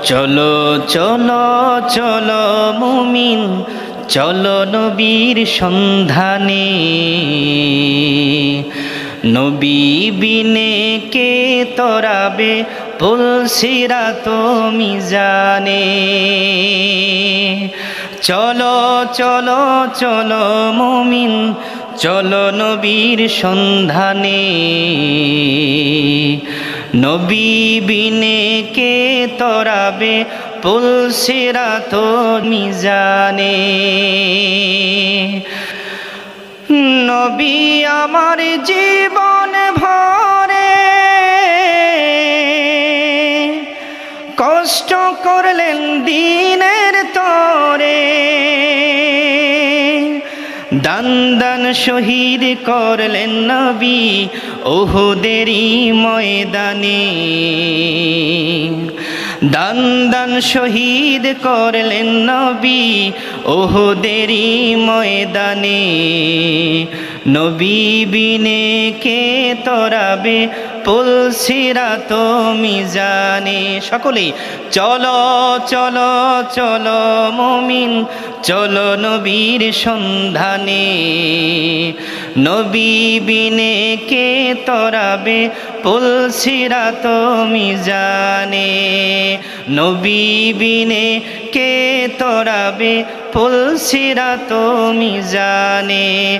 চলো চলো চলো মুমিন, চলো নবীর সন্ধানে। নবী বিনে কে তরাবে পুলসিরাত মিজানে। চলো চলো চলো মুমিন, চলো নবীর সন্ধানে। নবী বিনে কে তরাবে পুলসিরাত মিজানে। নবী আমার জীবন ভরে কষ্ট করলেন দিনের তরে। দান দান শহীদ করলেন নবী উহুদেরই ময়দানে। দান দান শহীদ করলেন নবী উহুদেরই ময়দানে। নবী বিনে কে তরাবে পুলসিরাত মিজানে। সকলে চলো চলো চলো মুমিন, চলো নবীর সন্ধানে। নবী বিনে কে তরাবে পুলসিরাত মিজানে। নবী বিনে কে তরাবে পুলসিরাত মিজানে।